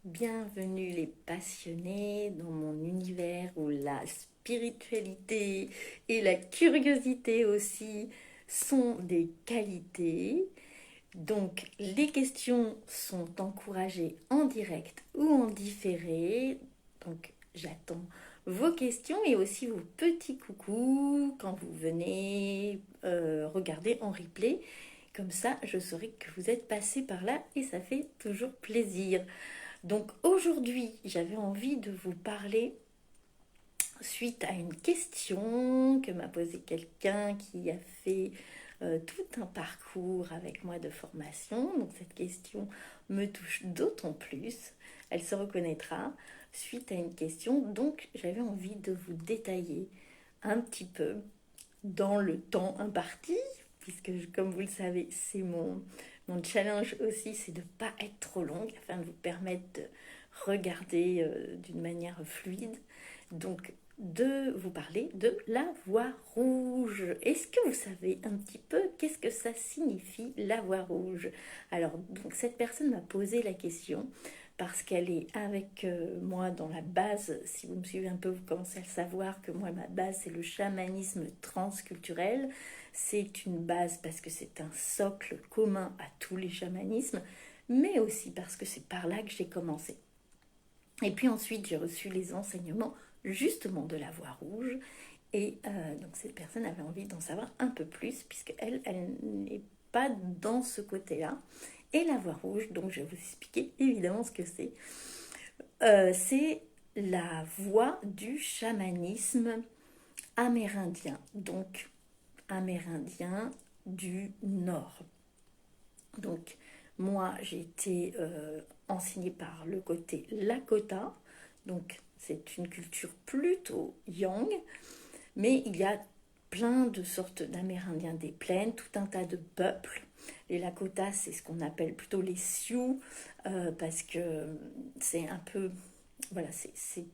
Bienvenue les passionnés dans mon univers où la spiritualité et la curiosité aussi sont des qualités. Donc les questions sont encouragées en direct ou en différé. Donc j'attends vos questions et aussi vos petits coucous quand vous venez regarder en replay. Comme ça, je saurai que vous êtes passé par là et ça fait toujours plaisir. Donc aujourd'hui, j'avais envie de vous parler suite à une question que m'a posée quelqu'un qui a fait tout un parcours avec moi de formation. Donc cette question me touche d'autant plus. Elle se reconnaîtra suite à une question. Donc j'avais envie de vous détailler un petit peu dans le temps imparti, puisque comme vous le savez, c'est mon challenge aussi, c'est de ne pas être trop longue afin de vous permettre de regarder d'une manière fluide. Donc, de vous parler de la voix rouge. Est-ce que vous savez un petit peu qu'est-ce que ça signifie la voix rouge? Alors, donc cette personne m'a posé la question parce qu'elle est avec moi dans la base. Si vous me suivez un peu, vous commencez à le savoir que moi, ma base, c'est le chamanisme transculturel. C'est une base parce que c'est un socle commun à tous les chamanismes, mais aussi parce que c'est par là que j'ai commencé. Et puis ensuite, j'ai reçu les enseignements justement de la voix rouge. Et donc cette personne avait envie d'en savoir un peu plus, puisqu'elle, elle n'est pas dans ce côté-là. Et la voix rouge, donc je vais vous expliquer évidemment ce que c'est. C'est la voix du chamanisme amérindien, donc amérindien du Nord. Donc moi j'ai été enseignée par le côté Lakota, donc c'est une culture plutôt yang, mais il y a plein de sortes d'Amérindiens des plaines, tout un tas de peuples. Les Lakotas, c'est ce qu'on appelle plutôt les Sioux, parce que c'est un peu, voilà, c'est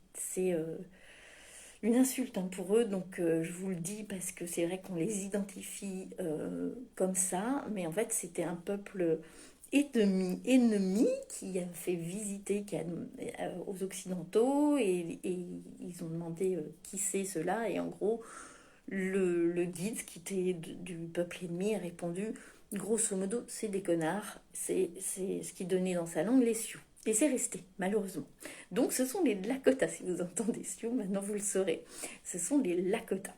une insulte hein, pour eux, donc je vous le dis parce que c'est vrai qu'on les identifie comme ça, mais en fait c'était un peuple ennemi qui a fait visiter aux Occidentaux et ils ont demandé qui c'est cela et en gros le guide qui était du peuple ennemi a répondu grosso modo c'est des connards, c'est ce qui donnait dans sa langue les Sioux. Et c'est resté, malheureusement. Donc ce sont les Lakota, si vous entendez Sioux, maintenant vous le saurez. Ce sont les Lakota,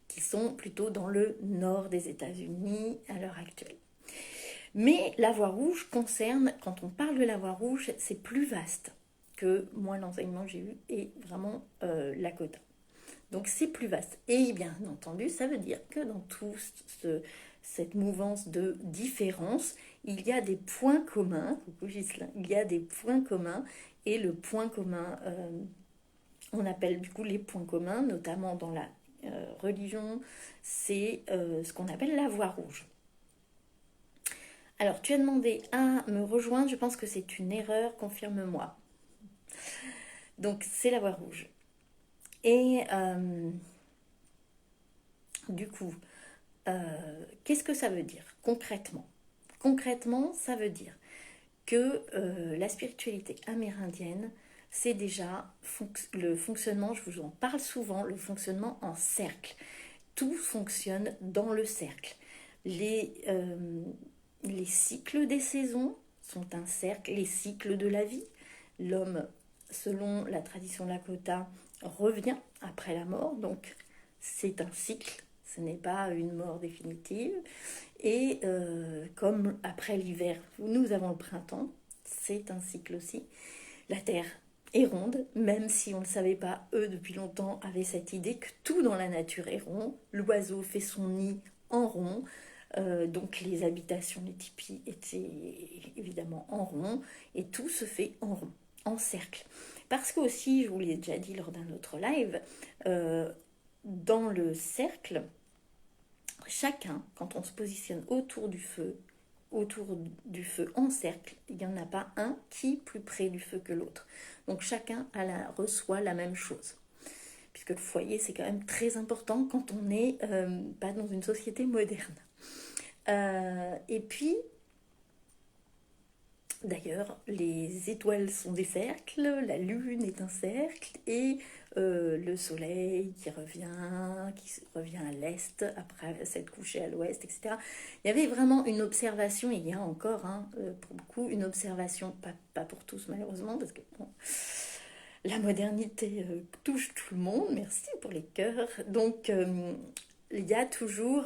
qui sont plutôt dans le nord des États-Unis à l'heure actuelle. Mais la voie rouge concerne, quand on parle de la voie rouge, c'est plus vaste que moi l'enseignement que j'ai eu est vraiment Lakota. Donc c'est plus vaste. Et bien entendu, ça veut dire que dans cette mouvance de différence, il y a des points communs. Coucou Ghislain, il y a des points communs. Et le point commun, on appelle du coup les points communs, notamment dans la religion, c'est ce qu'on appelle la voie rouge. Alors tu as demandé à me rejoindre, je pense que c'est une erreur, confirme-moi. Donc c'est la voie rouge. Et du coup, qu'est-ce que ça veut dire concrètement? Concrètement, ça veut dire que la spiritualité amérindienne, c'est déjà le fonctionnement, je vous en parle souvent, le fonctionnement en cercle. Tout fonctionne dans le cercle. Les cycles des saisons sont un cercle, les cycles de la vie. L'homme, selon la tradition Lakota, revient après la mort, donc c'est un cycle, ce n'est pas une mort définitive. Et comme après l'hiver, nous avons le printemps, c'est un cycle aussi. La Terre est ronde, même si on ne le savait pas, eux depuis longtemps avaient cette idée que tout dans la nature est rond. L'oiseau fait son nid en rond, donc les habitations, les tipis étaient évidemment en rond, et tout se fait en rond, en cercle. Parce que aussi, je vous l'ai déjà dit lors d'un autre live, dans le cercle, chacun, quand on se positionne autour du feu en cercle, il n'y en a pas un qui est plus près du feu que l'autre. Donc chacun reçoit la même chose. Puisque le foyer, c'est quand même très important quand on n'est pas dans une société moderne. Et puis, D'ailleurs, les étoiles sont des cercles, la lune est un cercle et le soleil qui revient à l'est après s'être couché à l'ouest, etc. Il y avait vraiment une observation, il y a encore hein, pour beaucoup une observation, pas pour tous malheureusement, parce que bon, la modernité touche tout le monde, merci pour les cœurs. Donc il y a toujours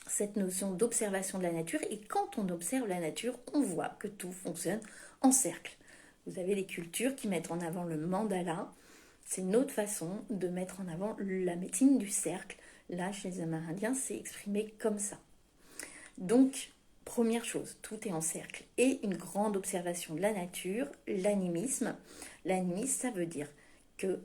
cette notion d'observation de la nature et quand on observe la nature, on voit que tout fonctionne en cercle. Vous avez les cultures qui mettent en avant le mandala, c'est une autre façon de mettre en avant la médecine du cercle. Là, chez les Amérindiens, c'est exprimé comme ça. Donc, première chose, tout est en cercle. Et une grande observation de la nature, l'animisme. L'animisme, ça veut dire que,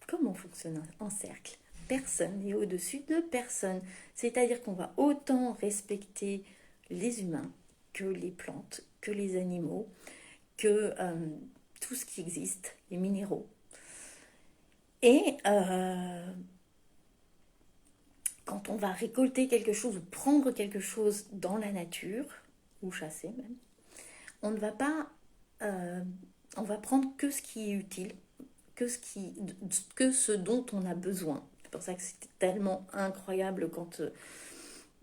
comme on fonctionne en cercle, personne n'est au-dessus de personne. C'est-à-dire qu'on va autant respecter les humains que les plantes, que les animaux, que tout ce qui existe, les minéraux. Et quand on va récolter quelque chose ou prendre quelque chose dans la nature, ou chasser même, on ne va pas, on va prendre que ce qui est utile, que ce dont on a besoin. C'est pour ça que c'était tellement incroyable quand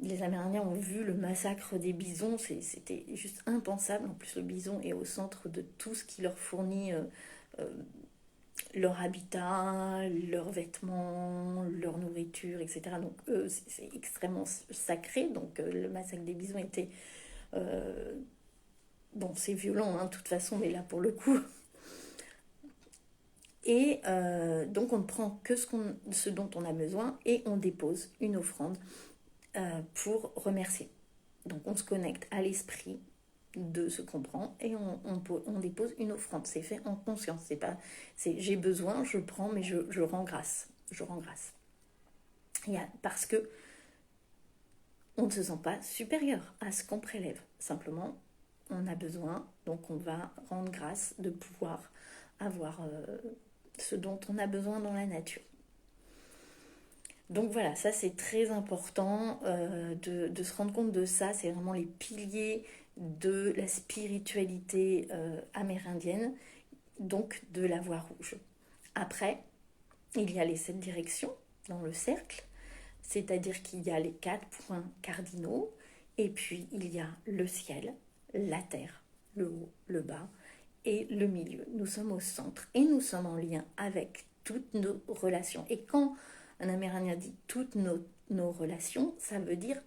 les Amérindiens ont vu le massacre des bisons, c'était juste impensable. En plus, le bison est au centre de tout ce qui leur fournit leur habitat, leurs vêtements, leur nourriture, etc. Donc eux, c'est extrêmement sacré. Donc le massacre des bisons était... bon, c'est violent, hein, de toute façon, mais là, pour le coup... Et donc on ne prend que ce dont on a besoin et on dépose une offrande pour remercier. Donc on se connecte à l'esprit de ce qu'on prend et on dépose une offrande. C'est fait en conscience. C'est j'ai besoin, je prends, mais je rends grâce. Je rends grâce. Parce que on ne se sent pas supérieur à ce qu'on prélève. Simplement, on a besoin, donc on va rendre grâce de pouvoir avoir ce dont on a besoin dans la nature. Donc voilà, ça c'est très important de se rendre compte de ça. C'est vraiment les piliers de la spiritualité amérindienne, donc de la voie rouge. Après, il y a les 7 directions dans le cercle, c'est-à-dire qu'il y a les 4 points cardinaux, et puis il y a le ciel, la terre, le haut, le bas et le milieu. Nous sommes au centre et nous sommes en lien avec toutes nos relations. Et quand un Amérindien dit toutes nos relations, ça veut dire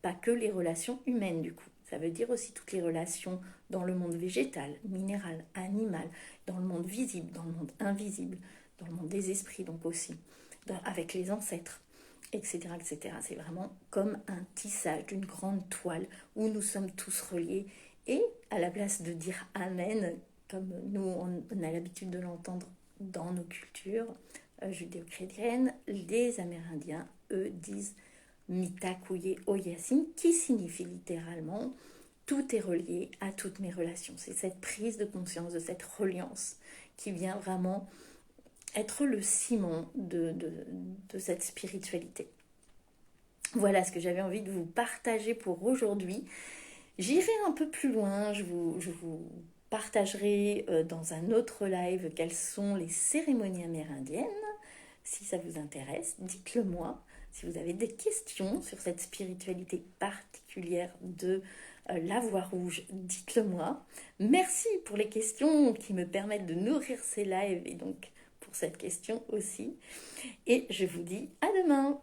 pas que les relations humaines du coup. Ça veut dire aussi toutes les relations dans le monde végétal, minéral, animal, dans le monde visible, dans le monde invisible, dans le monde des esprits donc aussi, avec les ancêtres, etc., etc. C'est vraiment comme un tissage d'une grande toile où nous sommes tous reliés. Et à la place de dire Amen, comme nous on a l'habitude de l'entendre dans nos cultures judéo-chrétiennes, les Amérindiens, eux, disent Mitakuye Oyasin, qui signifie littéralement tout est relié à toutes mes relations. C'est cette prise de conscience de cette reliance qui vient vraiment être le ciment de cette spiritualité. Voilà ce que j'avais envie de vous partager pour aujourd'hui. J'irai un peu plus loin, je vous partagerai dans un autre live quelles sont les cérémonies amérindiennes. Si ça vous intéresse, dites-le moi. Si vous avez des questions sur cette spiritualité particulière de la voie rouge, dites-le moi. Merci pour les questions qui me permettent de nourrir ces lives et donc pour cette question aussi. Et je vous dis à demain.